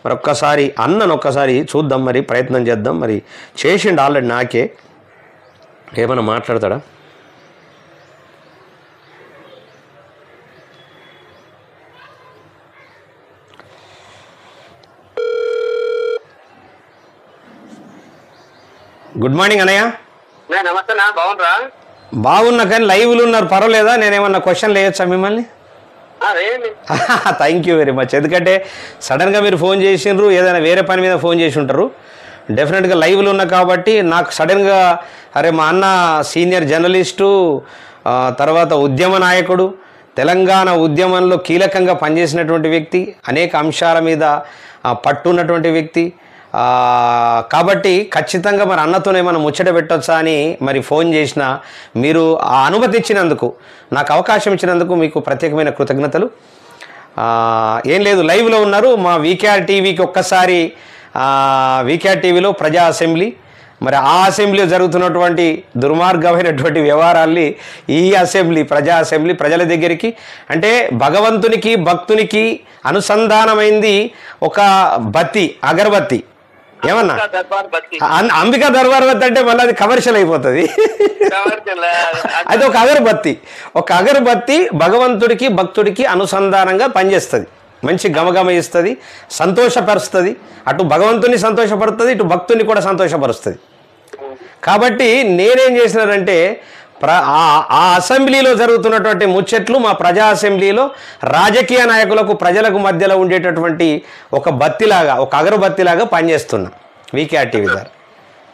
మరి ఒక్కసారి అన్నను ఒక్కసారి చూద్దాం, మరి ప్రయత్నం చేద్దాం. మరి చేసిండు ఆల్రెడీ, నాకే ఏమైనా మాట్లాడతాడా? గుడ్ మార్నింగ్ అన్నయ్య. నమస్తే నా బాగుంటారా? బాగున్నా, కానీ లైవ్లు ఉన్నారు, పర్వాలేదా? నేనేమన్నా క్వశ్చన్లు వేయచ్చా మిమ్మల్ని? Thank you very much. ఎందుకంటే సడన్గా మీరు ఫోన్ చేసిండ్రు, ఏదైనా వేరే పని మీద ఫోన్ చేసి ఉంటారు. డెఫినెట్గా లైవ్లు ఉన్నా కాబట్టి నాకు సడన్గా అరే మా అన్న సీనియర్ జర్నలిస్టు, తర్వాత ఉద్యమ నాయకుడు, తెలంగాణ ఉద్యమంలో కీలకంగా పనిచేసినటువంటి వ్యక్తి, అనేక అంశాల మీద పట్టున్నటువంటి వ్యక్తి కాబట్టి ఖచ్చితంగా మరి అన్నతోనే మనం ముచ్చట పెట్టొచ్చా అని మరి ఫోన్ చేసిన, మీరు ఆ అనుమతి ఇచ్చినందుకు, నాకు అవకాశం ఇచ్చినందుకు మీకు ప్రత్యేకమైన కృతజ్ఞతలు. ఏం లేదు, లైవ్లో ఉన్నారు మా వీకేఆర్ టీవీకి ఒక్కసారి, వీకేఆర్ టీవీలో ప్రజా అసెంబ్లీ, మరి ఆ అసెంబ్లీలో జరుగుతున్నటువంటి దుర్మార్గమైనటువంటి వ్యవహారాల్ని ఈ అసెంబ్లీ, ప్రజా అసెంబ్లీ ప్రజల దగ్గరికి, అంటే భగవంతునికి భక్తునికి అనుసంధానమైంది ఒక బత్తి, అగరబత్తి. ఏమన్నా అంబికా దర్బార్ బత్తి అంటే మళ్ళీ అది కమర్షియల్ అయిపోతుంది. అది ఒక అగరబత్తి భగవంతుడికి భక్తుడికి అనుసంధానంగా పనిచేస్తుంది, మంచి గమగమ ఇస్తుంది, సంతోషపరుస్తుంది. అటు భగవంతుని సంతోషపరుస్తుంది, ఇటు భక్తుని కూడా సంతోషపరుస్తుంది. కాబట్టి నేనేం చేసినానంటే ఆ అసెంబ్లీలో జరుగుతున్నటువంటి ముచ్చట్లు మా ప్రజా అసెంబ్లీలో రాజకీయ నాయకులకు ప్రజలకు మధ్యలో ఉండేటటువంటి ఒక బత్తిలాగా, ఒక అగరబత్తిలాగా పనిచేస్తున్నా వీకేఆర్ టీవీ ద్వారా.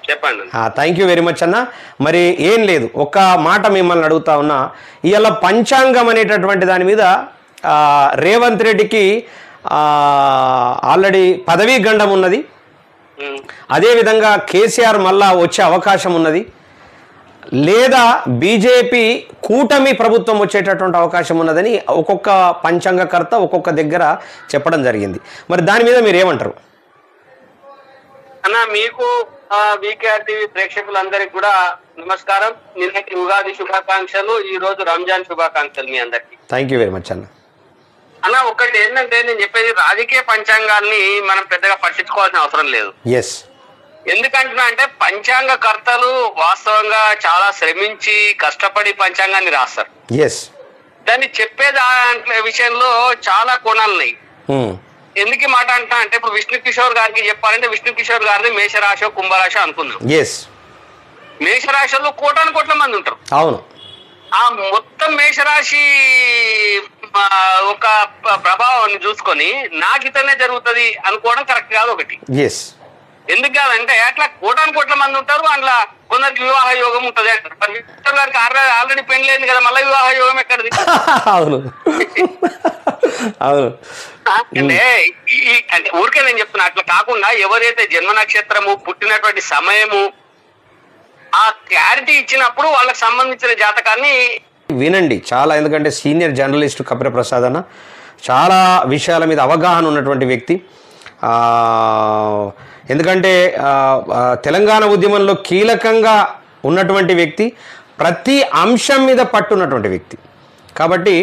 చెప్పండి. థ్యాంక్ యూ వెరీ మచ్ అన్న. మరి ఏం లేదు, ఒక్క మాట మిమ్మల్ని అడుగుతా ఉన్నా. ఇవాళ పంచాంగం అనేటటువంటి దాని మీద రేవంత్ రెడ్డికి ఆల్రెడీ పదవీ గండం ఉన్నది, అదేవిధంగా కేసీఆర్ మళ్ళా వచ్చే అవకాశం ఉన్నది, లేదా బీజేపీ కూటమి ప్రభుత్వం వచ్చేటటువంటి అవకాశం ఉన్నదని ఒక్కొక్క పంచాంగకర్త ఒక్కొక్క దగ్గర చెప్పడం జరిగింది. మరి దాని మీద మీరు ఏమంటారు అన్న? మీకు వీకేఆర్ టీవీ ప్రేక్షకులందరికీ కూడా నమస్కారం. నిన్నటి ఉగాది శుభాకాంక్షలు, ఈ రోజు రంజాన్ శుభాకాంక్షలు మీ అందరికి. థ్యాంక్ యూ వెరీ మచ్ అన్న. అన్న ఒకటి ఏంటంటే, నేను చెప్పేది రాజకీయ పంచాంగాల్ని మనం పెద్దగా పట్టించుకోవాల్సిన అవసరం లేదు. ఎస్, ఎందుకంటున్నా అంటే పంచాంగ కర్తలు వాస్తవంగా చాలా శ్రమించి కష్టపడి పంచాంగాన్ని రాస్తారు. ఎస్, దాన్ని చెప్పే విషయంలో చాలా కోణాలున్నాయి. ఎందుకు మాట అంటున్నా అంటే, ఇప్పుడు విష్ణు కిషోర్ గారికి చెప్పాలంటే విష్ణు కిషోర్ గారిని మేషరాశో కుంభరాశో అనుకుందాం. మేషరాశిలో కోట్ల మంది ఉంటారు. అవును. ఆ మొత్తం మేషరాశి ఒక ప్రభావాన్ని చూసుకొని నాకు ఇతనే జరుగుతుంది అనుకోవడం కరెక్ట్ కాదు. ఒకటి ఎందుకు కాదంటే, అట్లా కోట్ల మంది ఉంటారు, అందులో కొందరికి వివాహ యోగం ఉంటది అంటారు. మరి విష్ణు గారికి ఆల్రెడీ పెళ్లి లేదు కదా, మళ్ళీ వివాహ యోగం ఎక్కడిది? అవును అవును. అంటే ఊరికే నేను చెప్తున్నా, అట్లా కాకుండా ఎవరైతే జన్మ నక్షత్రము, పుట్టినటువంటి సమయము, ఆ క్లారిటీ ఇచ్చినప్పుడు వాళ్ళకి సంబంధించిన జాతకాన్ని వినండి చాలా. ఎందుకంటే సీనియర్ జర్నలిస్ట్ కపిల ప్రసాద్ అన్న చాలా విషయాల మీద అవగాహన ఉన్నటువంటి వ్యక్తి. ఎందుకంటే తెలంగాణ ఉద్యమంలో కీలకంగా ఉన్నటువంటి వ్యక్తి, ప్రతి అంశం మీద పట్టున్నటువంటి వ్యక్తి. కాబట్టి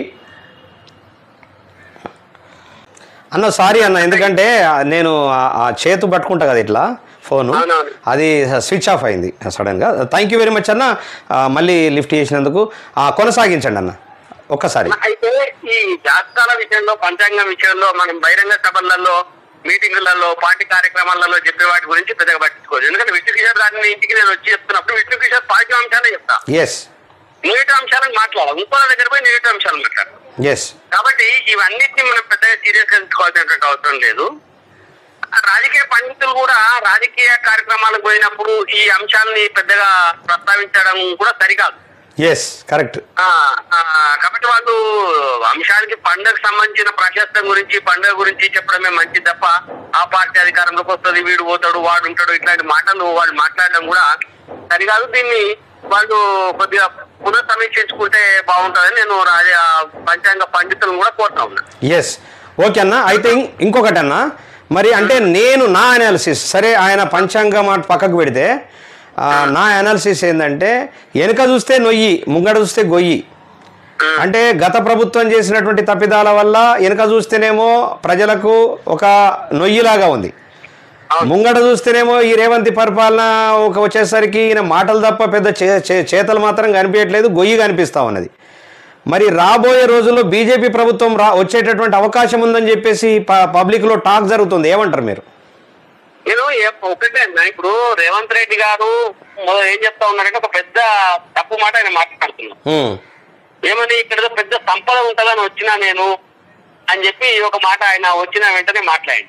అన్న సారీ అన్న, ఎందుకంటే నేను ఆ చేతు పట్టుకుంటా కదా ఇట్లా ఫోను, అది స్విచ్ ఆఫ్ అయింది సడన్గా. థ్యాంక్ యూ వెరీ మచ్ అన్న, మళ్ళీ లిఫ్ట్ చేసినందుకు. కొనసాగించండి అన్న ఒక్కసారి. అయితే ఈ జాతకాల విషయంలో, పంచాంగం విషయంలో మనం బహిరంగ సభలలో, మీటింగులలో, పార్టీ కార్యక్రమాలలో చెప్పే వాటి గురించి పెద్దగా పట్టించుకోవచ్చు. ఎందుకంటే విష్ణు కిషోర్ గారిని ఇంటికి నేను వచ్చి చెప్తున్నప్పుడు విష్ణు కిషోర్ పాజిటివ్ అంశాలే చెప్తా, నెగిటివ్ అంశాలను మాట్లాడాలి. ఇంకో దగ్గర పోయి నెగిటివ్ అంశాలు మాట్లాడాలి. కాబట్టి ఇవన్నిటిని మనం పెద్దగా సీరియస్ గా తీసుకోవాల్సినటువంటి అవసరం లేదు. రాజకీయ పండితులు కూడా రాజకీయ కార్యక్రమాలకు పోయినప్పుడు ఈ అంశాలని పెద్దగా ప్రస్తావించడం కూడా సరికాదు. కరెక్ట్. కాబట్టి వాళ్ళు అంశానికి పండుగకు సంబంధించిన ప్రశస్తం గురించి, పండుగ గురించి చెప్పడమే మంచి తప్ప, ఆ పార్టీ అధికారంలోకి వస్తుంది, వీడు పోతాడు, వాడు ఉంటాడు, ఇట్లాంటి మాటలు వాళ్ళు మాట్లాడడం కూడా సరికాదు. దీన్ని వాళ్ళు కొద్దిగా పునఃసమీక్షించుకుంటే బాగుంటుందని నేను పంచాంగ పండితులను కూడా కోరుతా ఉన్నా. ఓకే అన్న. అయితే ఇంకొకటి అన్న, మరి అంటే నా అనాలిసిస్, సరే ఆయన పంచాంగ మాట పక్కకు పెడితే నా అనాలిసిస్ ఏంటంటే, వెనుక చూస్తే నొయ్యి, ముంగడ చూస్తే గొయ్యి. అంటే గత ప్రభుత్వం చేసినటువంటి తప్పిదాల వల్ల వెనుక చూస్తేనేమో ప్రజలకు ఒక నొయ్యిలాగా ఉంది, ముంగట చూస్తేనేమో ఈ రేవంత్ పరిపాలన వచ్చేసరికి ఈయన మాటలు తప్ప పెద్ద చేతలు మాత్రం కనిపించట్లేదు, గొయ్యి కనిపిస్తూ ఉన్నది. మరి రాబోయే రోజుల్లో బీజేపీ ప్రభుత్వం వచ్చేటటువంటి అవకాశం ఉందని చెప్పేసి పబ్లిక్లో టాక్ జరుగుతుంది, ఏమంటారు మీరు? నేను ఒకటే అన్నా, ఇప్పుడు రేవంత్ రెడ్డి గారు ఏం చెప్తా ఉన్నారంటే ఒక పెద్ద తప్పు మాట ఆయన మాట్లాడుతున్నారు. ఏమని ఇక్కడ పెద్ద సంపద ఉంటుందని వచ్చినా నేను అని చెప్పి ఒక మాట ఆయన వచ్చిన వెంటనే మాట్లాడి,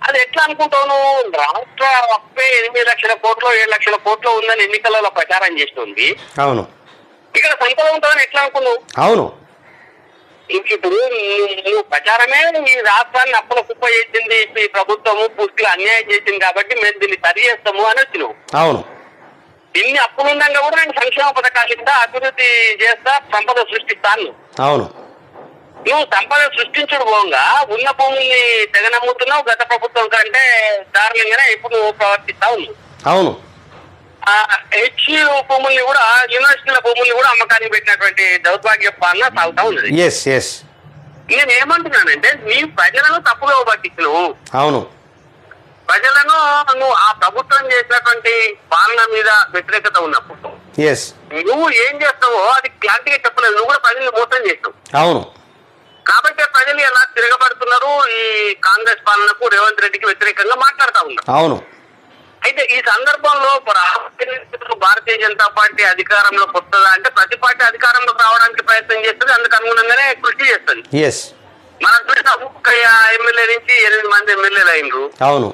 అది ఎట్లా అనుకుంటాను? రాష్ట్ర అప్పే 8 లక్షల కోట్లు 7 లక్షల కోట్లు ఉందని ఎన్నికలలో ప్రచారం చేస్తుంది. అవును, ఇక్కడ సంపద ఉంటుందని ఎట్లా అనుకున్నావు? అవును, ఇప్పుడు నువ్వు ప్రచారమే ఈ రాష్ట్రాన్ని అప్పుల కుప్ప చేసింది ఈ ప్రభుత్వము, పూర్తిగా అన్యాయం చేసింది కాబట్టి మేము దీన్ని సరి చేస్తాము అని వచ్చినావు. అవును, ఇన్ని అప్పులుండగా కూడా నేను సంక్షేమ పథకాలు ఇస్తా, అభివృద్ధి చేస్తా, సంపద సృష్టిస్తాను. అవును, నువ్వు సంపద సృష్టించుడు పోగా ఉన్న భూముల్ని తెగనమ్ముతున్నావు. గత ప్రభుత్వం కంటే దారుణంగానే ఇప్పుడు నువ్వు ప్రవర్తిస్తా ఉన్నావు. అవును, హెచ్యూ భూముల్ని కూడా, యూనివర్సిటీల భూముల్ని కూడా అమ్మకానికి పెట్టినటువంటి దౌర్భాగ్య పాలన సాగుతా ఉన్నది. నేను ఏమంటున్నానంటే నీ ప్రజలను తప్పుగా పట్టించినవు. అవును, ప్రజలను నువ్వు ఆ ప్రభుత్వం చేసినటువంటి పాలన మీద వ్యతిరేకత ఉన్నప్పుడు నువ్వు ఏం చేస్తావో అది క్లారిటీగా చెప్పలేదు. నువ్వు కూడా ప్రజల్ని మోసం చేస్తావు. అవును, కాబట్టి ప్రజలు ఎలా తిరగబడుతున్నారు, ఈ కాంగ్రెస్ పాలనకు రేవంత్ రెడ్డికి వ్యతిరేకంగా మాట్లాడుతూ ఉన్నారు. అవును, అయితే ఈ సందర్భంలో భారతీయ జనతా పార్టీ అధికారంలోకి వస్తుందా అంటే ప్రతి పార్టీ అధికారంలోకి రావడానికి ప్రయత్నం చేస్తుంది, అందుకు అనుగుణంగానే కృషి చేస్తుంది. మనం చూసిన ఒక ఎమ్మెల్యే నుంచి 8 మంది ఎమ్మెల్యేలు అయినరు. అవును,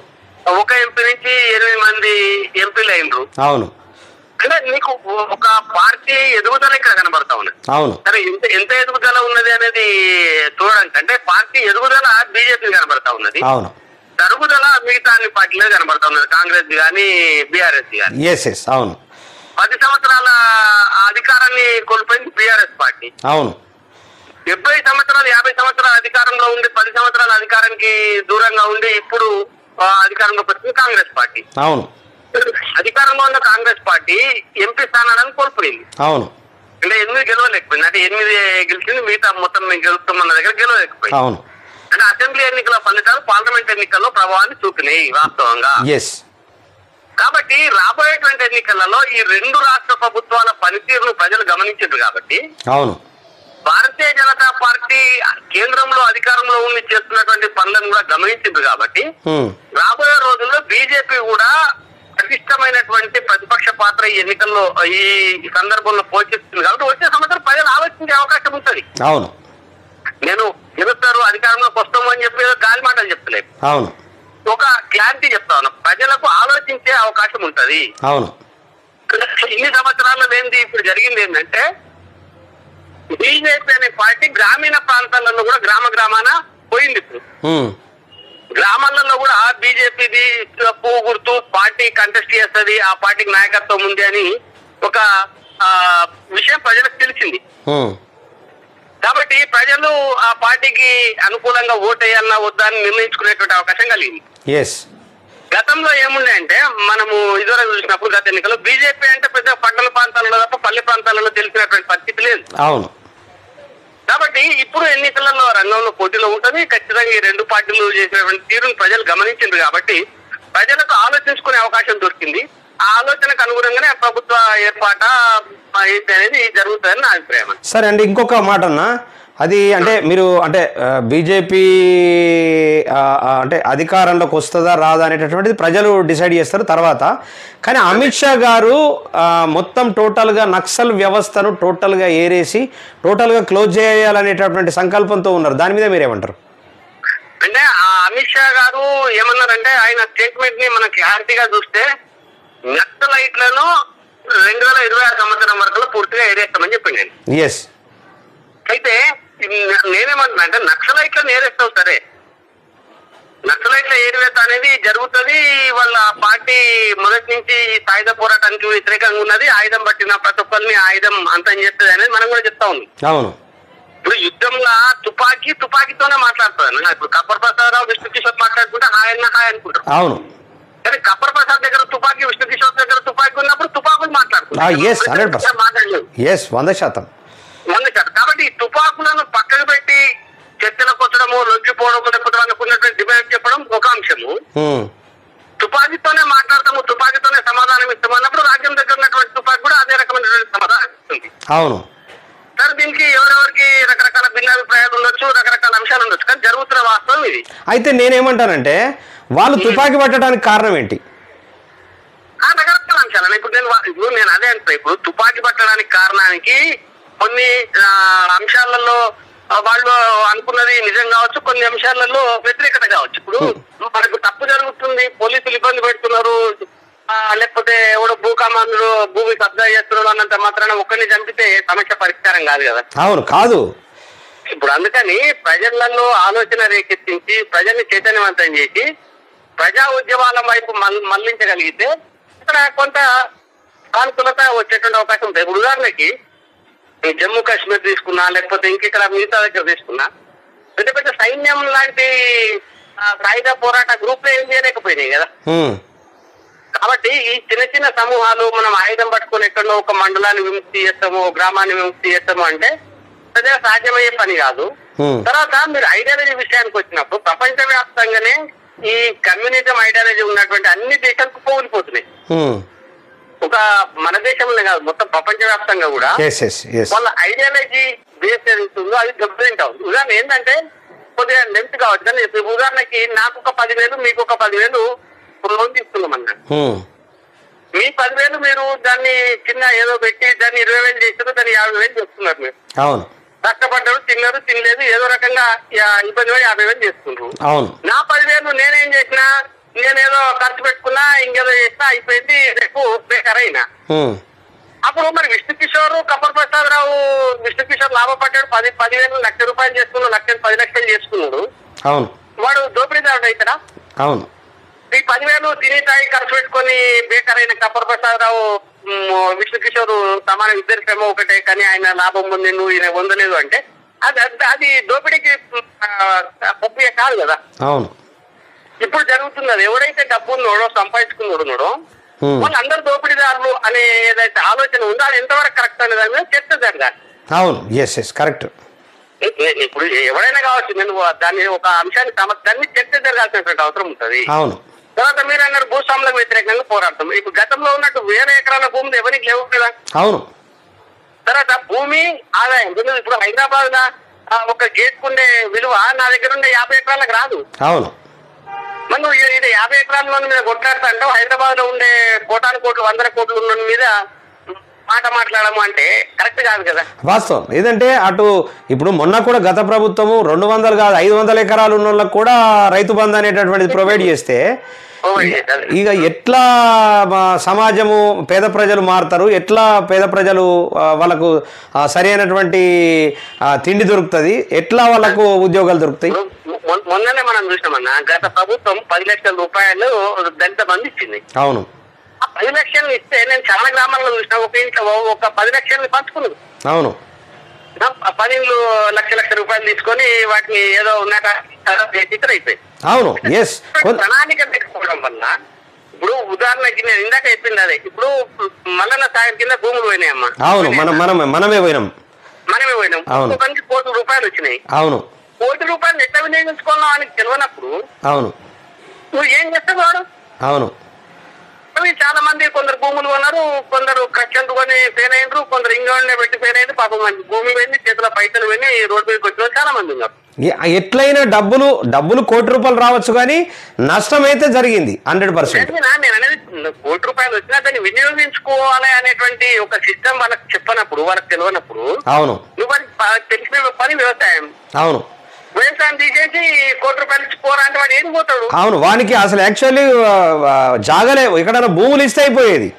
ఒక ఎంపీ నుంచి 8 మంది ఎంపీలు అయినరు. అవును, అంటే నీకు ఒక పార్టీ ఎదుగుదల ఇక్కడ కనబడతా ఉన్నది. అవును, సరే ఎంత ఎదుగుదల ఉన్నది అనేది చూడడానికి అంటే పార్టీ ఎదుగుదల బీజేపీ కనబడతా ఉన్నది. అవును, తరుగుదల మిగతా అన్ని పార్టీలే కనబడతా ఉన్నది, కాంగ్రెస్ గానీ బీఆర్ఎస్ గానీ. అవును, 10 సంవత్సరాల అధికారాన్ని కోల్పోయింది బీఆర్ఎస్ పార్టీ. అవును, 70 సంవత్సరాలు 50 సంవత్సరాల అధికారంలో ఉండి 10 సంవత్సరాల అధికారానికి దూరంగా ఉండి ఇప్పుడు అధికారంలోకి వచ్చింది కాంగ్రెస్ పార్టీ. అవును, అధికారంలో ఉన్న కాంగ్రెస్ పార్టీ ఎంపీ స్థానాలను కోల్పోయింది. అవును, అంటే 8 గెలవలేకపోయింది. అంటే 8 గెలిచింది, మిగతా మొత్తం మేము గెలుస్తామన్న దగ్గర గెలవలేకపోయింది. అవును, అంటే అసెంబ్లీ ఎన్నికల ఫలితాలు పార్లమెంట్ ఎన్నికల్లో ప్రభావాన్ని చూపినాయి వాస్తవంగా. కాబట్టి రాబోయేటువంటి ఎన్నికలలో ఈ 2 రాష్ట్ర ప్రభుత్వాల పనితీరును ప్రజలు గమనించారు. కాబట్టి అవును, భారతీయ జనతా పార్టీ కేంద్రంలో అధికారంలో ఉండి చేస్తున్నటువంటి పనులను కూడా గమనించింది. కాబట్టి రాబోయే రోజుల్లో బీజేపీ కూడా పటిష్టమైనటువంటి ప్రతిపక్ష పాత్ర ఈ ఎన్నికల్లో ఈ సందర్భంలో పోషిస్తుంది. కాబట్టి వచ్చే సంవత్సరం ప్రజలు ఆలోచించే అవకాశం ఉంటుంది. అవును, నేను గెలుస్తారు అధికారంలోకి వస్తాము అని చెప్పి గాలి మాటలు చెప్తలేదు. అవును, ఒక క్లారిటీ చెప్తా ఉన్నా, ప్రజలకు ఆలోచించే అవకాశం ఉంటది. అవును, ఇన్ని సంవత్సరాల్లో ఏంది ఇప్పుడు జరిగింది ఏంటంటే బీజేపీ అనే పార్టీ గ్రామీణ ప్రాంతాలలో కూడా గ్రామాన పోయింది. ఇప్పుడు గ్రామాలలో కూడా బీజేపీది పువ్వు గుర్తు పార్టీ కంటెస్ట్ చేస్తుంది, ఆ పార్టీకి నాయకత్వం ఉంది అని ఒక విషయం ప్రజలకు తెలిసింది. కాబట్టి ప్రజలు ఆ పార్టీకి అనుకూలంగా ఓటేయాలన్నా వద్దా అని నిర్ణయించుకునేటువంటి అవకాశం కలిగింది. గతంలో ఏముండే మనము ఇదివరకు చూసినప్పుడు గత ఎన్నికల్లో బీజేపీ అంటే పెద్ద పట్టణ ప్రాంతాలలో తప్ప పల్లె ప్రాంతాలలో తెలిసినటువంటి పరిస్థితి లేదు. అవును, కాబట్టి ఇప్పుడు ఎన్నికలలో రంగంలో పోటీలో ఉంటుంది. ఖచ్చితంగా ఈ 2 పార్టీలు చేసినటువంటి తీరును ప్రజలు గమనించారు. కాబట్టి ప్రజలకు ఆలోచించుకునే అవకాశం దొరికింది. ఆ ఆలోచనకు అనుగుణంగానే ప్రభుత్వ ఏర్పాట ఏంటి అనేది జరుగుతుందని నా అభిప్రాయం. సరే అండి, ఇంకొక మాట అన్న, అది అంటే మీరు అంటే బీజేపీ అంటే అధికారంలోకి వస్తుందా రాదా అనేటటువంటిది ప్రజలు డిసైడ్ చేస్తారు తర్వాత. కానీ అమిత్ షా గారు మొత్తం టోటల్గా నక్సల్ వ్యవస్థను టోటల్గా ఏరేసి టోటల్గా క్లోజ్ చేయాలనేటటువంటి సంకల్పంతో ఉన్నారు. దాని మీద మీరేమంటారు? అంటే ఆ అమిత్ షా గారు ఏమన్నారంటే ఆయన స్టేట్మెంట్ ని మనం క్లారిటీగా చూస్తే నక్సలైట్లను 2026 సంవత్సరం వరకు పూర్తిగా ఏరేస్తామని చెప్పింది. అయితే నేనేమంటున్నా అంటే నక్సలైట్లను ఏరేస్తావు సరే, నక్సలైట్ల ఏరివేత అనేది జరుగుతుంది. వాళ్ళ పార్టీ మొదటి నుంచి సాయుధ పోరాటానికి వ్యతిరేకంగా ఉన్నది. ఆయుధం పట్టిన ప్రతి ఒక్కరిని ఆయుధం అంతం చేస్తుంది అనేది మనం కూడా చెప్తా ఉంది. అవును, ఇప్పుడు యుద్ధంలో తుపాకీతోనే మాట్లాడుతుంది. ఇప్పుడు కప్పర్ ప్రసాద్ రావు విష్ణు కిషోర్ మాట్లాడుకుంటే హాయ్ అనుకుంటారు. అవును, కానీ కప్పర్ ప్రసాద్ దగ్గర తుపాకీ, విష్ణు కిషోర్ దగ్గర తుపాకీ ఉన్నప్పుడు తుపాకులు మాట్లాడుతున్నారు. 100%. చర్చలకు వచ్చడము, లొంగిపోవడం, లేకపోతే వాళ్ళకు ఉన్నటువంటి డిమాండ్ చెప్పడం ఒక అంశము. తుపాకీతోనే మాట్లాడతాము, తుపాకీతోనే సమాధానం ఇస్తాము అన్నప్పుడు రాజ్యం దగ్గర ఉన్నటువంటి తుపాకీ కూడా అదే రకమైనటువంటి సమాధానం ఇస్తుంది. అవును సార్, దీనికి ఎవరెవరికి రకరకాల భిన్నాభిప్రాయాలు ఉండొచ్చు, రకరకాల అంశాలు ఉండొచ్చు, కానీ జరుగుతున్న వాస్తవం ఇది. అయితే నేనేమంటానంటే వాళ్ళు తుపాకీ పట్టడానికి కారణం ఏంటి? రకరకాల అంశాలు. ఇప్పుడు నేను అదే అంటా, ఇప్పుడు తుపాకీ పట్టడానికి కారణానికి కొన్ని అంశాలలో వాళ్ళు అనుకున్నది నిజం కావచ్చు, కొన్ని అంశాలలో వ్యతిరేకత కావచ్చు. ఇప్పుడు మనకు తప్పు జరుగుతుంది, పోలీసులు ఇబ్బంది పెడుతున్నారు, లేకపోతే ఎవడో భూకమాంధ్రుడు భూమి కబ్జా చేస్తున్నాడు అన్నంత మాత్రాన ఒక్కరిని చంపితే సమస్య పరిష్కారం కాదు కదా. అవును కాదు. ఇప్పుడు అందుకని ప్రజలలో ఆలోచన రేకెత్తించి ప్రజల్ని చైతన్యవంతం చేసి ప్రజా ఉద్యమాల వైపు మళ్లించగలిగితే ఇక్కడ కొంత సానుకూలత వచ్చేటువంటి అవకాశం ఉంటుంది. ఇప్పుడు ఉదాహరణకి జమ్మూ కాశ్మీర్ తీసుకున్నా, లేకపోతే ఇంకెక్కడ మిగతా దగ్గర తీసుకున్నా, పెద్ద పెద్ద సైన్యం లాంటి సాయుధ పోరాట గ్రూప్లు ఏం చేయలేకపోయినాయి కదా. కాబట్టి ఈ చిన్న చిన్న సమూహాలు మనం ఆయుధం పట్టుకుని ఎక్కడో ఒక మండలాన్ని విముక్తి చేస్తాము, గ్రామాన్ని విముక్తి చేస్తాము అంటే పెద్దగా సాధ్యమయ్యే పని కాదు. తర్వాత మీరు ఐడియాలజీ విషయానికి వచ్చినప్పుడు ప్రపంచవ్యాప్తంగానే ఈ కమ్యూనిజం ఐడియాలజీ ఉన్నటువంటి అన్ని దేశాలకు పోలిపోతున్నాయి. ఒక మన దేశంలో కాదు, మొత్తం ప్రపంచవ్యాప్తంగా కూడా వాళ్ళ ఐడియాలజీ బేస్ ఏదైతుందో అది డెవలప్మెంట్ అవుతుంది. ఉదాహరణ ఏంటంటే కొద్దిగా లెంత్ కావచ్చు, కానీ ఉదాహరణకి నాకు ఒక 10,000 మీకు ఒక 10,000 లోన్ తీసుకున్నామన్నా, మీ 10,000 మీరు దాన్ని చిన్న ఏదో పెట్టి దాన్ని 20,000 చేస్తారు, దాన్ని 50,000 చేస్తున్నారు. మీరు అవును కష్టపడ్డారు, తిన్నారు, తినలేదు, ఏదో రకంగా 20,000-50,000 చేసుకుంటారు. నా 10,000 నేనేం చేసినా, నేనేదో ఖర్చు పెట్టుకున్నా, ఇంకేదో చేసినా అయిపోయింది, రేపు బేకార్ అయినా. అప్పుడు మరి విష్ణు కిషోర్, కపర్ ప్రసాద్ రావు, విష్ణు కిషోర్ లాభపడ్డాడు, 10,000 లక్ష రూపాయలు చేసుకున్నాడు, 10 లక్షలు చేసుకున్నాడు. వాడు దోపిడీదారుడు అవుతాడా? అవును. ఈ 10,000 తిని తాగి ఖర్చు పెట్టుకుని బేకార్ అయిన కపర్ ప్రసాద్ రావు, విష్ణు కిషోర్ సమానం, ఇద్దరి శ్రమ ఒకటే, కానీ ఆయన లాభం ఉంది, నువ్వు ఈయన పొందలేదు అంటే అది దోపిడీకి పప్పియే కాదు కదా. అవును. ఇప్పుడు జరుగుతుంది అది. ఎవరైతే డబ్బు ఉన్నాడో, సంపాదించుకున్నాడో వాళ్ళందరూ దోపిడీదారులు అనే ఏదైతే ఆలోచన ఉందో అది ఎంతవరకు కరెక్ట్ అనే దాని మీద చర్చ జరగాలి. అవును, కరెక్ట్. ఇప్పుడు ఎవరైనా కావచ్చు, నేను దాన్ని ఒక అంశాన్ని దాన్ని చర్చ జరగాల్సినటువంటి అవసరం ఉంటుంది. అవును. తర్వాత మీరు అన్నారు భూస్వాములకు వ్యతిరేకంగా పోరాడతాం. ఇప్పుడు గతంలో ఉన్నట్టు వేల ఎకరాల భూములు ఎవరికి లేవు కదా. అవును. తర్వాత భూమి ఆదాయం, ఇప్పుడు హైదరాబాద్ లా ఒక గేట్ కుండే విలువ నా దగ్గర ఉండే 50 ఎకరాలకు రాదు. అవును. మరి నువ్వు ఇది 50 ఎకరాల మీద కొట్లాడుతా అంటావు, హైదరాబాద్ లో ఉండే కోటాను కోట్లు 100 కోట్లు ఉన్న మీద మాట మాట్లాడము అంటే కరెక్ట్ కాదు కదా. వాస్తవం ఏదంటే అటు ఇప్పుడు మొన్న కూడా గత ప్రభుత్వము 200 కాదు 500 ఎకరాలు ఉన్న వాళ్ళకి కూడా రైతు బంధు అనేటటువంటిది ప్రొవైడ్ చేస్తే ఇక ఎట్లా సమాజము పేద ప్రజలు మారుతారు, ఎట్లా పేద ప్రజలు వాళ్ళకు సరైనటువంటి తిండి దొరుకుతుంది, ఎట్లా వాళ్ళకు ఉద్యోగాలు దొరుకుతాయి. మొన్ననే మనం చూసినామన్నా, గత ప్రభుత్వం 10 లక్షల రూపాయలు దళిత బంధు ఇచ్చింది. అవును. ఆ 10 లక్షలు ఇస్తే నేను చాలా గ్రామాల్లో చూసిన ఒక ఇంట్లో ఒక 10 లక్షల్ని పంచుకున్నాను. అవును. 10 లక్షల రూపాయలు తీసుకొని వాటిని ఏదో ఉన్నాక అయిపోయింది. అవును. ప్రణాళిక లేకపోవడం వల్ల ఇప్పుడు ఉదాహరణకి నేను ఇందాక చెప్పింది అదే, ఇప్పుడు మల్లన్న సాగర్ కింద భూములు పోయినాయమ్మా. అవును. మనమే పోయినాం. ఒక్కొక్కరికి ₹1,00,00,000 వచ్చినాయి. అవును. ₹1,00,00,000 ఎట్లా వినియోగించుకున్నావు అని తెలియనప్పుడు అవును నువ్వు ఏం చేస్తావు వాడు. అవును. చాలా మంది కొందరు భూములు కొన్నారు, కొందరు కక్షలు కొని ఫెయిల్ అయినరు, కొందరు ఇంగ్లాండ్ పెట్టి ఫెయిల్ అయింది. పాపం మంది భూమి వెళ్ళి చేతిలో పైసలు వెళ్ళి రోడ్డు మీదకి వచ్చిన చాలా మంది ఉన్నారు. ఎట్లయినా డబ్బులు ₹1,00,00,000 రావచ్చు, కానీ నష్టం అయితే జరిగింది 100%. నేను అనేది ₹1,00,00,000 వచ్చినా దాన్ని వినియోగించుకోవాలి అనేటువంటి ఒక సిస్టమ్ వాళ్ళకి చెప్పనప్పుడు, వాళ్ళకి తెలియనప్పుడు, అవును, నువ్వు తెలిసిన పని వ్యవసాయం. అవును. వ్యవసాయం తీసేసి ₹1,00,00,000 ఇచ్చి పోరా అంటే వాడు ఏం పోతాడు. అవును. వానికి అసలు యాక్చువల్లీ జాగలే, ఎక్కడైనా భూములు ఇస్తే అయిపోయేది.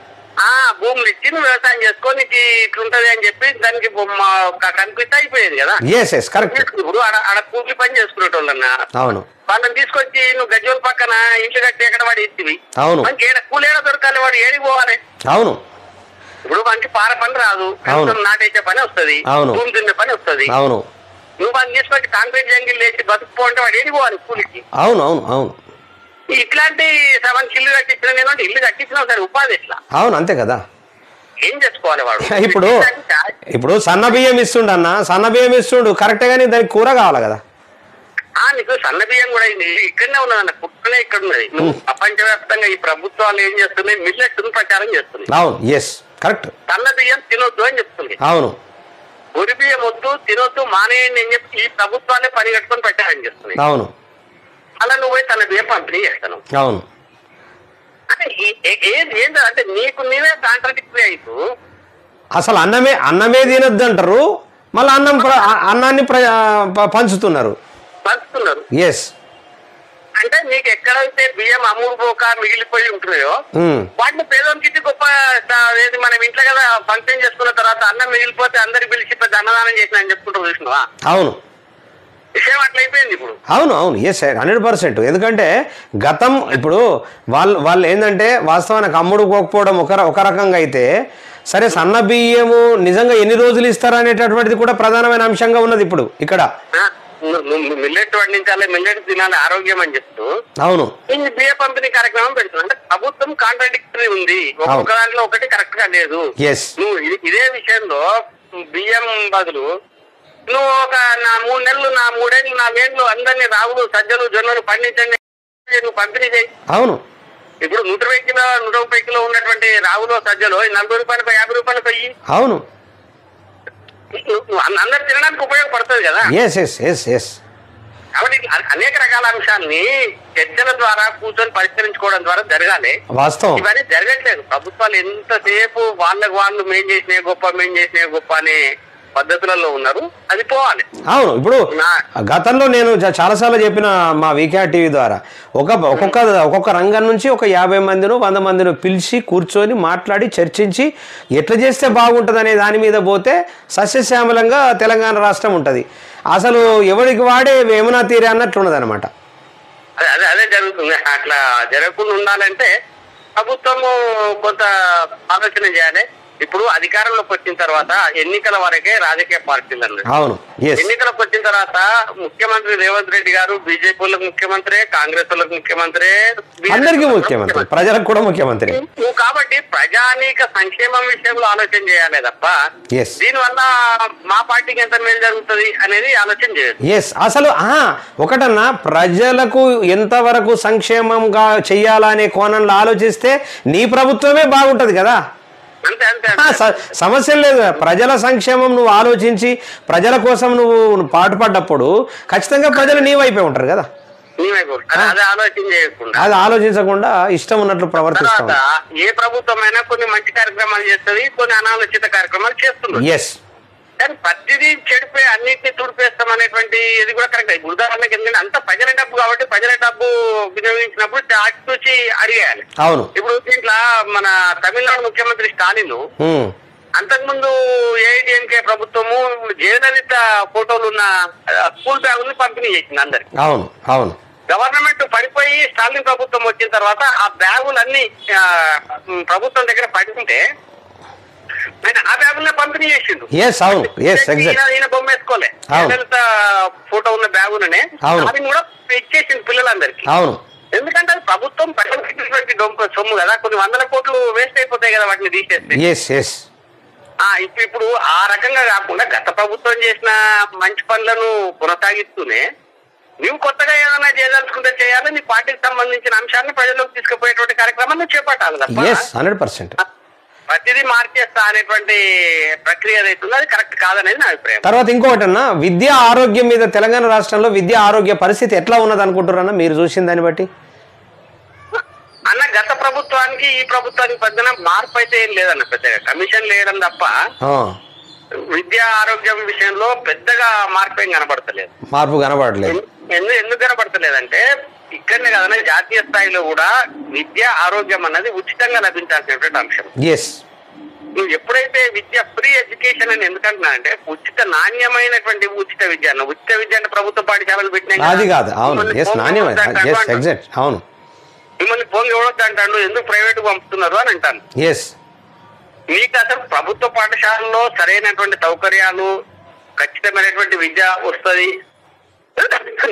భూములు ఇచ్చి నువ్వు వ్యవసాయం చేసుకో, నీకు ఇట్లుంటది అని చెప్పి దానికి కనిపిస్తే అయిపోయేది కదా. కరెక్ట్. ఇప్పుడు ఆడ కూలి పని చేసుకునేటోళ్ళన్నా, అవును, వాళ్ళని తీసుకొచ్చి నువ్వు గజ్జోల పక్కన ఇంటి కట్టి ఎక్కడ వాడు ఇచ్చివి. అవును. మనకి కూలేడ దొరకాలి, వాడు ఏడికి పోవాలి. అవును. ఇప్పుడు మనకి పార పని రాదు, నాటేసే పని వస్తుంది, భూమి దున్నే పని వస్తుంది. అవును. నువ్వు వాళ్ళని తీసుకొచ్చి కాంక్రీట్ జంగిల్ లేచి బతుకుపో అంటే వాడు ఏడికి పోవాలి కూలికి. అవును. అవును. అవును. ఇట్లాంటి మనకి ఇల్లు కట్టించిన నేను ఇల్లు కట్టించినా సరే ఉపాధి ఎట్లా? అవును, అంతే కదా. ఏం చేసుకోవాలి వాడు? ఇప్పుడు సన్న బియ్యం ఇస్తుండు అన్న, సన్న బియ్యం ఇస్తుండు కరెక్టే, కానీ దానికి కూర కావాలి కదా. నీకు సన్న బియ్యం కూడా ఇక్కడనే ఉన్నదన్న పుట్టునే ఇక్కడ ఉన్నది. నువ్వు ప్రపంచవ్యాప్తంగా ఈ ప్రభుత్వాలు ఏం చేస్తున్నాయి, మిల్లెట్ ప్రచారం చేస్తున్నాయి. అవును, ఎస్ కరెక్ట్. సన్న బియ్యం తినొద్దు అని చెప్తుంది. అవును, వరి బియ్యం వద్దు, తినొద్దు, మానేయండి అని చెప్పి ఈ ప్రభుత్వాలే పని కట్టుకొని ప్రచారం చేస్తున్నాయి. అవును, అలా నువ్వు పోయి సన్న బియ్యం పంపిణీ చేస్తాను. అవును. అంటే ఏంటో అంటే నీకు నీవే కాంట్రాడిక్టరీ అయితూ అసలు అన్నమే తినొద్దు అంటారు, మళ్ళీ అన్నాన్ని పంచుతున్నారు. ఎస్, అంటే నీకు ఎక్కడైతే బియ్యం అమ్ముడుపోక మిగిలిపోయి ఉంటున్నాయో వాటిని పేదోనికి ఇచ్చి గొప్ప ఏది మనం ఇంట్లో కదా ఫంక్షన్ చేసుకున్న తర్వాత అన్నం మిగిలిపోతే అందరికి పిలిచి పెద్ద అన్నదానం చేసిన అని చెప్పుకుంటూ చూసినావా? అవును, విషయం అట్లయిపోయింది ఇప్పుడు. అవును, అవును, ఎస్ 100%. ఎందుకంటే గతం ఇప్పుడు వాళ్ళు ఏంటంటే వాస్తవానికి అమ్ముడు పోకపోవడం ఒక రకంగా అయితే, సరే సన్న బియ్యము నిజంగా ఎన్ని రోజులు ఇస్తారు అనేటటువంటిది కూడా ప్రధానమైన అంశంగా ఉన్నది ఇప్పుడు ఇక్కడ. మిల్లెట్ పండించాలి, మిల్లెట్ తినాలి, ఆరోగ్యం అని చెప్తూ అవును బియ్య పంపిణీ కార్యక్రమం పెడుతుంది. అంటే ప్రభుత్వం కాంట్రాడిక్టరీ ఉంది, ఒక దాంట్లో ఒకటి కరెక్ట్ గా లేదు. నువ్వు ఇదే విషయంలో బియ్యం బదులు నువ్వు ఒక 3 నెలలు 4 ఏళ్ళు అందరినీ రావులు సజ్జలు జొన్నలు పండించండి, నువ్వు పంపిణీ చేయి. అవును, ఇప్పుడు 130 కిలో ఉన్నటువంటి రావులో సజ్జలు 40 రూపాయలకు 50 రూపాయలకు అయ్యి. అవును, అందరు తినడానికి ఉపయోగపడుతుంది కదా. కాబట్టి అనేక రకాల అంశాలని చర్చల ద్వారా కూర్చొని పరిష్కరించుకోవడం ద్వారా జరగాలి. వాస్తవం ఇవన్నీ జరగట్లేదు. ప్రభుత్వాలు ఎంతసేపు వాళ్ళు మేం చేసినా గొప్ప అనే పద్ధతులలో ఉన్నారు. అది పోవాలి. అవును, ఇప్పుడు గతంలో నేను చాలాసార్లు చెప్పిన మా వీకేఆర్ టీవీ ద్వారా ఒక్కొక్క రంగం నుంచి ఒక 50 మందినో 100 మందినో పిలిచి కూర్చొని మాట్లాడి చర్చించి ఎట్లా చేస్తే బాగుంటుంది అనే దాని మీద పోతే సస్యశ్యామలంగా తెలంగాణ రాష్ట్రం ఉంటుంది. అసలు ఎవరికి వాడే యమునా తీరే అన్నట్లున్నది అనమాట. అదే జరుగుతుంది. అట్లా జరగకుండా ఉండాలంటే ప్రభుత్వము కొంత ఆలోచన చేయాలి. ఇప్పుడు అధికారంలోకి వచ్చిన తర్వాత ఎన్నికల వరకే రాజకీయ పార్టీలు అన్నారు. అవును, ఎన్నికలకు వచ్చిన తర్వాత ముఖ్యమంత్రి రేవంత్ రెడ్డి గారు బీజేపీ వాళ్ళకి ముఖ్యమంత్రి, కాంగ్రెస్ వాళ్ళకి ముఖ్యమంత్రి, అందరికీ ముఖ్యమంత్రి, ప్రజలకు కూడా ముఖ్యమంత్రి. కాబట్టి ప్రజానీక సంక్షేమం విషయంలో ఆలోచన చేయాలి తప్ప దీనివల్ల మా పార్టీకి ఎంత మేలు జరుగుతుంది అనేది ఆలోచన చేయాలి. అసలు ఒకటన్నా ప్రజలకు ఎంతవరకు సంక్షేమంగా చెయ్యాలనే కోణంలో ఆలోచిస్తే నీ ప్రభుత్వమే బాగుంటది కదా. సమస్య లేదు. ప్రజల సంక్షేమం నువ్వు ఆలోచించి ప్రజల కోసం నువ్వు పాటుపడ్డప్పుడు ఖచ్చితంగా ప్రజలు నీ వైపే ఉంటారు కదా. అది ఆలోచించకుండా ఇష్టం ఉన్నట్లు ప్రవర్తిస్తాం. ఏ ప్రభుత్వమైనా కొన్ని మంచి కార్యక్రమాలు చేస్తుంది, కొన్ని అనాలోచిత కార్యక్రమాలు చేస్తుంది. కానీ ప్రతిదీ చెడిపోయి అన్నింటినీ తుడిపేస్తాం అనేటువంటి ఇది కూడా కరెక్ట్. ఉదాహరణకి ఎందుకంటే అంత ప్రజల డబ్బు కాబట్టి ప్రజల డబ్బు వినియోగించినప్పుడు చూసి అడిగేయాలి. అవును, ఇప్పుడు దీంట్లో మన తమిళనాడు ముఖ్యమంత్రి స్టాలిన్ అంతకుముందు ఏఐడిఎంకే ప్రభుత్వము జయలలిత ఫోటోలు ఉన్న స్కూల్ బ్యాగుల్ని పంపిణీ చేసింది అందరికి. అవును, అవును. గవర్నమెంట్ పడిపోయి స్టాలిన్ ప్రభుత్వం వచ్చిన తర్వాత ఆ బ్యాగులన్నీ ప్రభుత్వం దగ్గర పడుతుంటే ఆ బ్యాగులనే పంపిణీ చేసిండు. ఈయన బొమ్మ వేసుకోలే, జయలలిత ఫోటో ఉన్న బ్యాగులనే అది కూడా ఇచ్చేసింది పిల్లలందరికీ. ఎందుకంటే అది ప్రభుత్వం ప్రజలకి సొమ్ము కదా, కొన్ని 100 కోట్లు వేస్ట్ అయిపోతాయి కదా వాటిని తీసేస్తే. ఇప్పుడు ఆ రకంగా కాకుండా గత ప్రభుత్వం చేసిన మంచి పనులను కొనసాగిస్తూనే నువ్వు కొత్తగా ఏదైనా చేయదలుచుకుంటే చేయాలి. నీ పార్టీకి సంబంధించిన అంశాన్ని ప్రజల్లోకి తీసుకుపోయేటువంటి కార్యక్రమాన్ని చేపట్టాలి తప్ప 100% ప్రతిదీ మార్చేస్తా అనేటువంటి ప్రక్రియ ఏదైతుందో అది కరెక్ట్ కాదనేది నా అభిప్రాయం. తర్వాత ఇంకొకటన్నా విద్యా ఆరోగ్యం మీద తెలంగాణ రాష్ట్రంలో విద్యా ఆరోగ్య పరిస్థితి ఎట్లా ఉన్నది అనుకుంటారన్నా మీరు చూసిన దాన్ని బట్టి? అన్న గత ప్రభుత్వానికి ఈ ప్రభుత్వానికి పెద్దన మార్పు అయితే ఏం లేదన్న, పెద్దగా కమిషన్ లేయడం తప్ప విద్యా ఆరోగ్యం విషయంలో పెద్దగా మార్పు ఏం కనబడతలేదు. ఎందుకు కనబడతలేదంటే ఇక్కడనే కదన్నా జాతీయ స్థాయిలో కూడా విద్య ఆరోగ్యం అన్నది ఉచితంగా లభించాల్సినటువంటి అంశం. నువ్వు ఎప్పుడైతే విద్య ఫ్రీ ఎడ్యుకేషన్ అని ఎందుకంటున్నానంటే నాణ్యమైనటువంటి ఉచిత విద్య అన్న. ఉచిత విద్య అంటే ప్రభుత్వ పాఠశాలలు పెట్టినా మిమ్మల్ని ఫోన్ చూడొద్దు అంటాడు, ఎందుకు ప్రైవేట్ పంపుతున్నారు అని అంటాను. మీకు అసలు ప్రభుత్వ పాఠశాలలో సరైనటువంటి సౌకర్యాలు, ఖచ్చితమైనటువంటి విద్య వస్తుంది,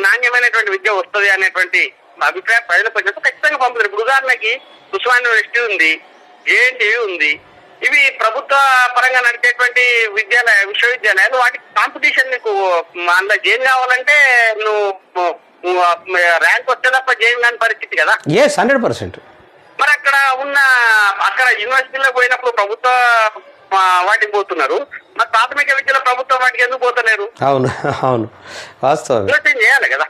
నాణ్యమైనటువంటి విద్య వస్తుంది అనేటువంటి అభిప్రాయం ప్రజలకు వచ్చినప్పుడు ఖచ్చితంగా పంపుతారు. ఇప్పుడు ఉదాహరణకి ఉస్మానియా యూనివర్సిటీ ఉంది, జేఎన్టీయూ ఉంది, ఇవి ప్రభుత్వ పరంగా నడిచేటువంటి విశ్వవిద్యాలయాలు వాటికి కాంపిటీషన్ నీకు అందులో జైన్ కావాలంటే నువ్వు ర్యాంక్ వస్తే తప్ప జైన్ కాని పరిస్థితి కదా. 100%. మరి అక్కడ యూనివర్సిటీలో పోయినప్పుడు ప్రభుత్వ వాటికి పోతున్నారు, మరి ప్రాథమిక విద్యలో ప్రభుత్వం వాటికి ఎందుకు పోతలేరు? అవును వాస్తవం చేయాలి కదా.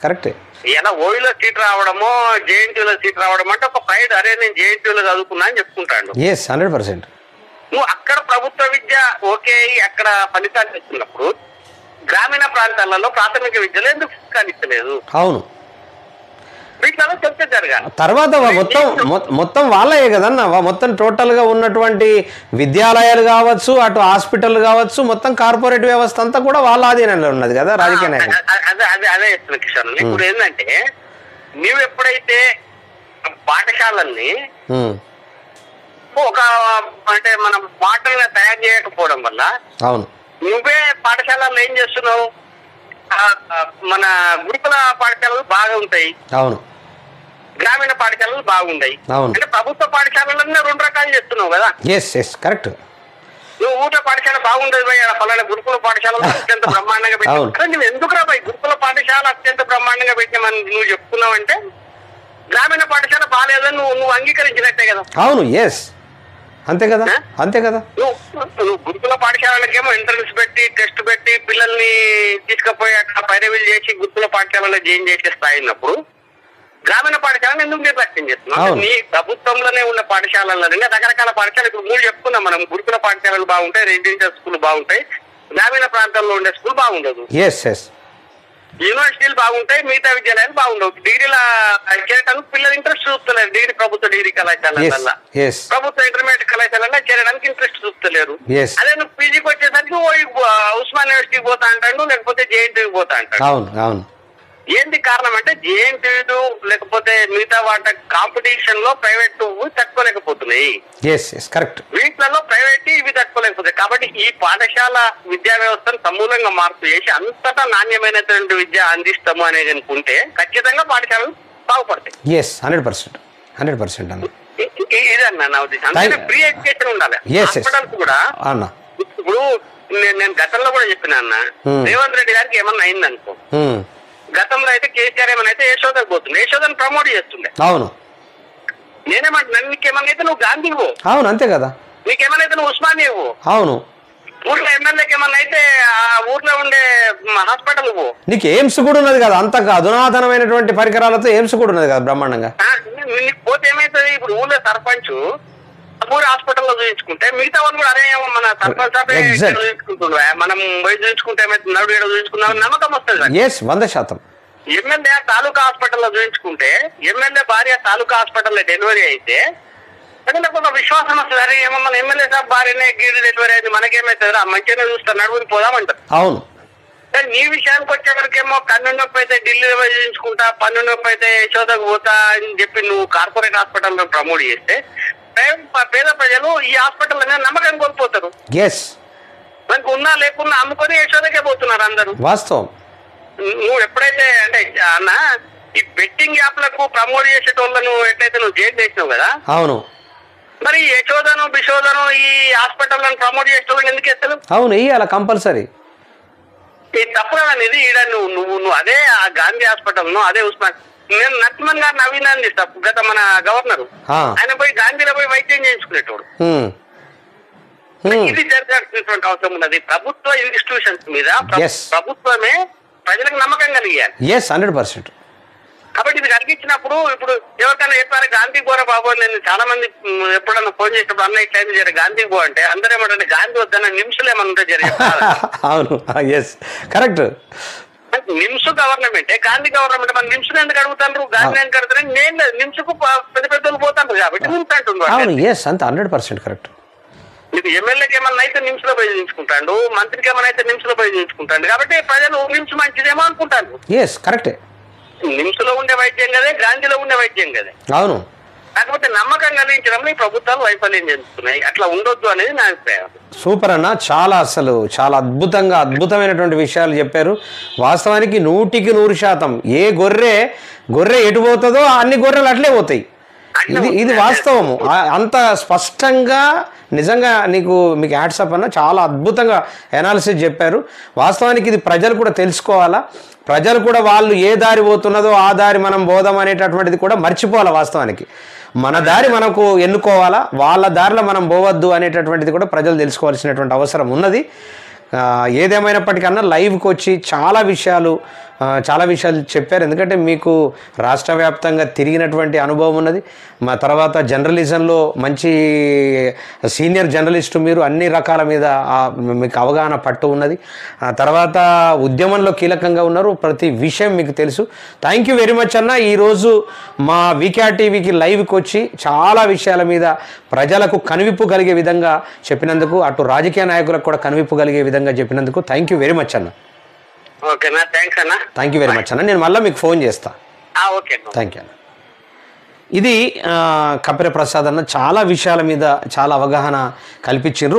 కరెక్టే. ఇలా ఓయిలో సీట్ రావడమో జేఎన్టీయూలో సీట్ రావడం అంటే ఒక ప్రైడ్, అరే నేను జేఎన్టీయూలో చదువుకున్నా అని చెప్పుకుంటాడు. 100%. నువ్వు అక్కడ ప్రభుత్వ విద్య ఓకే అక్కడ ఫలితాలు ఇస్తున్నప్పుడు గ్రామీణ ప్రాంతాలలో ప్రాథమిక విద్యలో ఎందుకు ఫలితాలు ఇస్తలేదు? అవును, వీటిలో చర్చ జరగాలి. తర్వాత మొత్తం వాళ్ళే కదన్నా, మొత్తం టోటల్ గా ఉన్నటువంటి విద్యాలయాలు కావచ్చు, అటు హాస్పిటల్ కావచ్చు, మొత్తం కార్పొరేట్ వ్యవస్థ అంతా కూడా వాళ్ళ ఆధీనంలో ఉన్నది కదా రాజకీయ నాయకులు. అదే చెప్తున్నా కిషోర్. ఇప్పుడు ఏంటంటే నీవు ఎప్పుడైతే పాఠశాలల్ని ఒక అంటే మనం మాటలుగా తయారు చేయకపోవడం వల్ల అవును నువ్వే పాఠశాలలో ఏం చేస్తున్నావు, మన గురుకుల పాఠశాలలు బాగా ఉంటాయి, అవును, గ్రామీణ పాఠశాలలు బాగుంటాయి. అంటే ప్రభుత్వ పాఠశాలలన్నీ 2 రకాలు చేస్తున్నావు కదా. కరెక్ట్. నువ్వు ఊట పాఠశాల బాగుండదు భయ, పలానా గురుకుల పాఠశాల అత్యంత బ్రహ్మాండంగా పెట్టావు. నువ్వు ఎందుకురా భయ గురుకుల పాఠశాల అత్యంత బ్రహ్మాండంగా పెట్టామని నువ్వు చెప్పుకున్నావు అంటే గ్రామీణ పాఠశాల బాగాలేదని నువ్వు అంగీకరించినట్టే కదా. అవును, అంతే కదా. నువ్వు గురుకుల పాఠశాలకేమో ఎంట్రన్స్ పెట్టి టెస్ట్ పెట్టి పిల్లల్ని తీసుకుపోయి అక్కడ పైరవీలు చేసి గురుకుల పాఠశాలలో జాయిన్ చేసే స్థాయి ఉన్నప్పుడు గ్రామీణ పాఠశాలను ఎందుకు నిర్లక్ష్యం చేస్తున్నావు? నీ ప్రభుత్వంలోనే ఉన్న పాఠశాలల్లో రకరకాల పాఠశాలలు ఇప్పుడు 3 చెప్పుకున్నాం మనం. గురుకుల పాఠశాలలు బాగుంటాయి, రెసిడెన్షియల్ స్కూల్ బాగుంటాయి, గ్రామీణ ప్రాంతాల్లో ఉండే స్కూల్ బాగుండదు, యూనివర్సిటీలు బాగుంటాయి, మిగతా విద్యాలయాలు బాగుండవు. డిగ్రీల చేరడానికి పిల్లలు ఇంట్రెస్ట్ చూపుతలేరు. ప్రభుత్వ డిగ్రీ కళాశాలల ప్రభుత్వ ఇంటర్మీడియట్ కళాశాలలో చేరడానికి ఇంట్రెస్ట్ చూపుతలేరు. అదే నువ్వు పీజీకి వచ్చేసరికి ఉస్మాన్ యూనివర్సిటీకి పోతా అంటాడు, లేకపోతే జేఎన్టీయూకి పోతా అంటాడు. ఏంటి కారణం అంటే జేఎన్టీయూ లేకపోతే మిగతా వాటి కాంపిటీషన్ లో ప్రైవేట్ తట్టుకోలేకపోతున్నాయి. వీటిలలో ప్రైవేట్ ఇవి తట్టుకోలేకపోతాయి. కాబట్టి ఈ పాఠశాల విద్యా వ్యవస్థను సమూలంగా మార్పు చేసి అంతటా నాణ్యమైనటువంటి విద్య అందిస్తాము అనేది అనుకుంటే ఖచ్చితంగా పాఠశాలలు బాగుపడతాయి. 100%. ఇదన్నా నా ఉద్దేశం. అందుకనే ఫ్రీ ఎడ్యుకేషన్ ఉండాలి. హాస్పిటల్స్ కూడా ఇప్పుడు నేను గతంలో కూడా చెప్పిన అన్న, రేవంత్ రెడ్డి గారికి ఏమన్నా అయిందనుకో, గతంలో అయితే కేసీఆర్ ఏమన్నా అయితే యశోదకు పోతుంది, యశోదని ప్రమోట్ చేస్తుండే. అవును, నేనేమంటున్నా నీకేమన్నా అయితే నువ్వు గాంధీకి పో. అవును, అంతే కదా. నీకేమన్నా అయితే నువ్వు ఉస్మానియా పో. అవును, ఊర్లో ఎమ్మెల్యేకి ఏమన్నా అయితే ఆ ఊర్లో ఉండే హాస్పిటల్ పో. నీకు ఎయిమ్స్ కూడా ఉన్నది కదా, అంత అధునాతనమైనటువంటి పరికరాలతో ఎయిమ్స్ కూడా ఉన్నది కదా బ్రహ్మాండంగా. నీకు పోతే ఏమైతుంది, ఇప్పుడు ఊర్లో సర్పంచ్ ఊరు హాస్పిటల్లో చూపించుకుంటే మిగతా వాళ్ళు కూడా అదే మన సర్పంచ్ చూపించుకుంటుండే, మనం పోయి చూపించుకుంటే ఏమైతే నడు ఏడో చూపించుకున్నాం నమ్మకం వస్తుంది. 100%. ఎమ్మెల్యే తాలూకా హాస్పిటల్లో చూపించుకుంటే ఎమ్మెల్యే భార్య తాలూకా హాస్పిటల్లో డెలివరీ అయితే నాకు ఒక విశ్వాసం వస్తుంది. అరే ఏమో మన ఎమ్మెల్యే సార్ భార్యనే గీడి డెలివరీ అయింది, మనకేమైతుంది మంచిగానే చూస్తారు, నడువుని పోదామంటారు. అవును, నీ విషయానికి వచ్చేవరకేమో కన్ను నొప్పి అయితే ఢిల్లీ పోయి చూపించుకుంటా, పన్ను నొప్పి అయితే యశోదకు పోతా అని చెప్పి నువ్వు కార్పొరేట్ హాస్పిటల్లో ప్రమోట్ చేస్తే పేద ప్రజలు ఈ హాస్పిటల్ మీద నమ్మకం కోల్పోతారు. మనకు ఉన్నా లేకున్నా అమ్ముకొని యశోదకే పోతున్నారు అందరూ. వాస్తవం. నువ్వు ఎప్పుడైతే అంటే అన్న ఈ బెట్టింగ్ యాప్లకు ప్రమోట్ చేసేటోళ్ళను ఎట్లయితే నువ్వు జైలు చేసినావు కదా, అవును, మరి యశోదను బిశోదను ఈ హాస్పిటల్ ప్రమోట్ చేసేటోళ్ళని ఎందుకు వేస్తారు? అవును, ఇయ్యాల కంపల్సరీ. ఈ తప్పు కదా ఇది. ఈడ నువ్వు అదే ఆ గాంధీ హాస్పిటల్ ను అదే ఉస్మాన్, నేను నరసింహన్ గారిని అభినందన ఇస్తాను. గత మన గవర్నర్ ఆయన పోయి గాంధీలో పోయి వైద్యం చేయించుకునేటోడు. ఇది జరగాల్సినటువంటి అవసరం ఉన్నది. ప్రభుత్వ ఇన్స్టిట్యూషన్స్ మీద ప్రభుత్వమే ప్రజలకు నమ్మకం కలిగాలి. 100%. కాబట్టి ఇది కలిగించినప్పుడు ఇప్పుడు ఎవరికైనా చెప్పారు గాంధీ పోరా బాబు, నేను చాలా మంది ఎప్పుడన్నా ఫోన్ చేసినప్పుడు అన్న ఇట్లయింది జర గాంధీ పో అంటే అందరూ ఏమంటే గాంధీ వద్దన్న నిమిషాలు ఏమన్నా జరిగారు. అవును, correct. NIMS government Gandhi government మన నిమ్స్ ఎందుకు అడుగుతారు, గాంధీ ఎందుకు అడుగుతారు? నేను నిమ్స్కు పెద్ద పెద్దలు పోతాను కాబట్టి నిమ్స్ అంటున్నాను. 100% కరెక్ట్. మీకు ఎమ్మెల్యేకి ఏమన్నా అయితే నిమ్స్ లో పోయి చూపించుకుంటాడు, మంత్రికి ఏమన్నా అయితే నిమ్స్ లో పోయి చూపించుకుంటాడు. కాబట్టి ప్రజలు నిమ్స్ మంచిదేమో అనుకుంటారు. కరెక్టే. నిమ్స్ లో ఉండే వైద్యం కదే, గాంధీలో ఉండే వైద్యం కదే. అవును, కాకపోతే నమ్మకం కలిగించడంలో ఈ ప్రభుత్వాలు వైఫల్యం చెందుతున్నాయి. అట్లా ఉండొద్దు అనేది నా అభిప్రాయం. సూపర్ అన్న, అసలు చాలా అద్భుతమైనటువంటి విషయాలు చెప్పారు. వాస్తవానికి 100% ఏ గొర్రె ఎటు పోతుందో అన్ని గొర్రెలు అట్లే పోతాయి. ఇది వాస్తవము. అంత స్పష్టంగా నిజంగా మీకు హ్యాట్సప్ అన్న, చాలా అద్భుతంగా ఎనాలిసిస్ చెప్పారు. వాస్తవానికి ఇది ప్రజలు కూడా తెలుసుకోవాలా, ప్రజలు కూడా వాళ్ళు ఏ దారి పోతున్నదో ఆ దారి మనం పోదాం అనేటటువంటిది కూడా మర్చిపోవాలి. వాస్తవానికి మన దారి మనకు ఎన్నుకోవాలా, వాళ్ళ దారిలో మనం పోవద్దు అనేటటువంటిది కూడా ప్రజలు తెలుసుకోవాల్సినటువంటి అవసరం ఉన్నది. ఏదేమైనప్పటికన్నా లైవ్కి వచ్చి చాలా విషయాలు చెప్పారు. ఎందుకంటే మీకు రాష్ట్ర వ్యాప్తంగా తిరిగినటువంటి అనుభవం ఉన్నది. మా తర్వాత జర్నలిజంలో మంచి సీనియర్ జర్నలిస్టు మీరు, అన్ని రకాల మీద మీకు అవగాహన పట్టు ఉన్నది. తర్వాత ఉద్యమంలో కీలకంగా ఉన్నారు, ప్రతి విషయం మీకు తెలుసు. థ్యాంక్ యూ వెరీ మచ్ అన్న. ఈరోజు మా వీకేఆర్ టీవీకి లైవ్కి వచ్చి చాలా విషయాల మీద ప్రజలకు కనువిప్పు కలిగే విధంగా చెప్పినందుకు, అటు రాజకీయ నాయకులకు కూడా కనువిప్పు కలిగే విధంగా చెప్పినందుకు థ్యాంక్ యూ వెరీ మచ్ అన్న. ఓకేనా, థ్యాంక్స్ అన్న. థ్యాంక్ యూ వెరీ మచ్ అన్న. నేను మళ్ళీ మీకు ఫోన్ చేస్తా. ఓకే, థ్యాంక్ యూ అన్న. ఇది కపిర ప్రసాద్ అన్న చాలా విషయాల మీద చాలా అవగాహన కల్పించారు.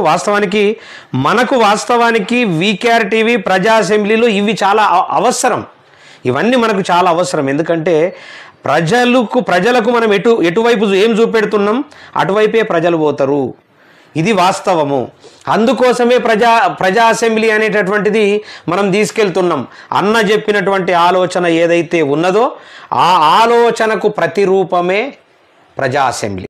వాస్తవానికి వీకేఆర్ టీవీ, ప్రజా అసెంబ్లీలు ఇవి చాలా అవసరం. ఇవన్నీ మనకు చాలా అవసరం. ఎందుకంటే ప్రజలకు మనం ఎటువైపు ఏం చూపెడుతున్నాం అటువైపే ప్రజలు పోతారు. ఇది వాస్తవము. అందుకోసమే ప్రజా అసెంబ్లీ అనేటటువంటిది మనం తీసుకెళ్తున్నాం. అన్న చెప్పినటువంటి ఆలోచన ఏదైతే ఉన్నదో ఆ ఆలోచనకు ప్రతిరూపమే ప్రజా అసెంబ్లీ.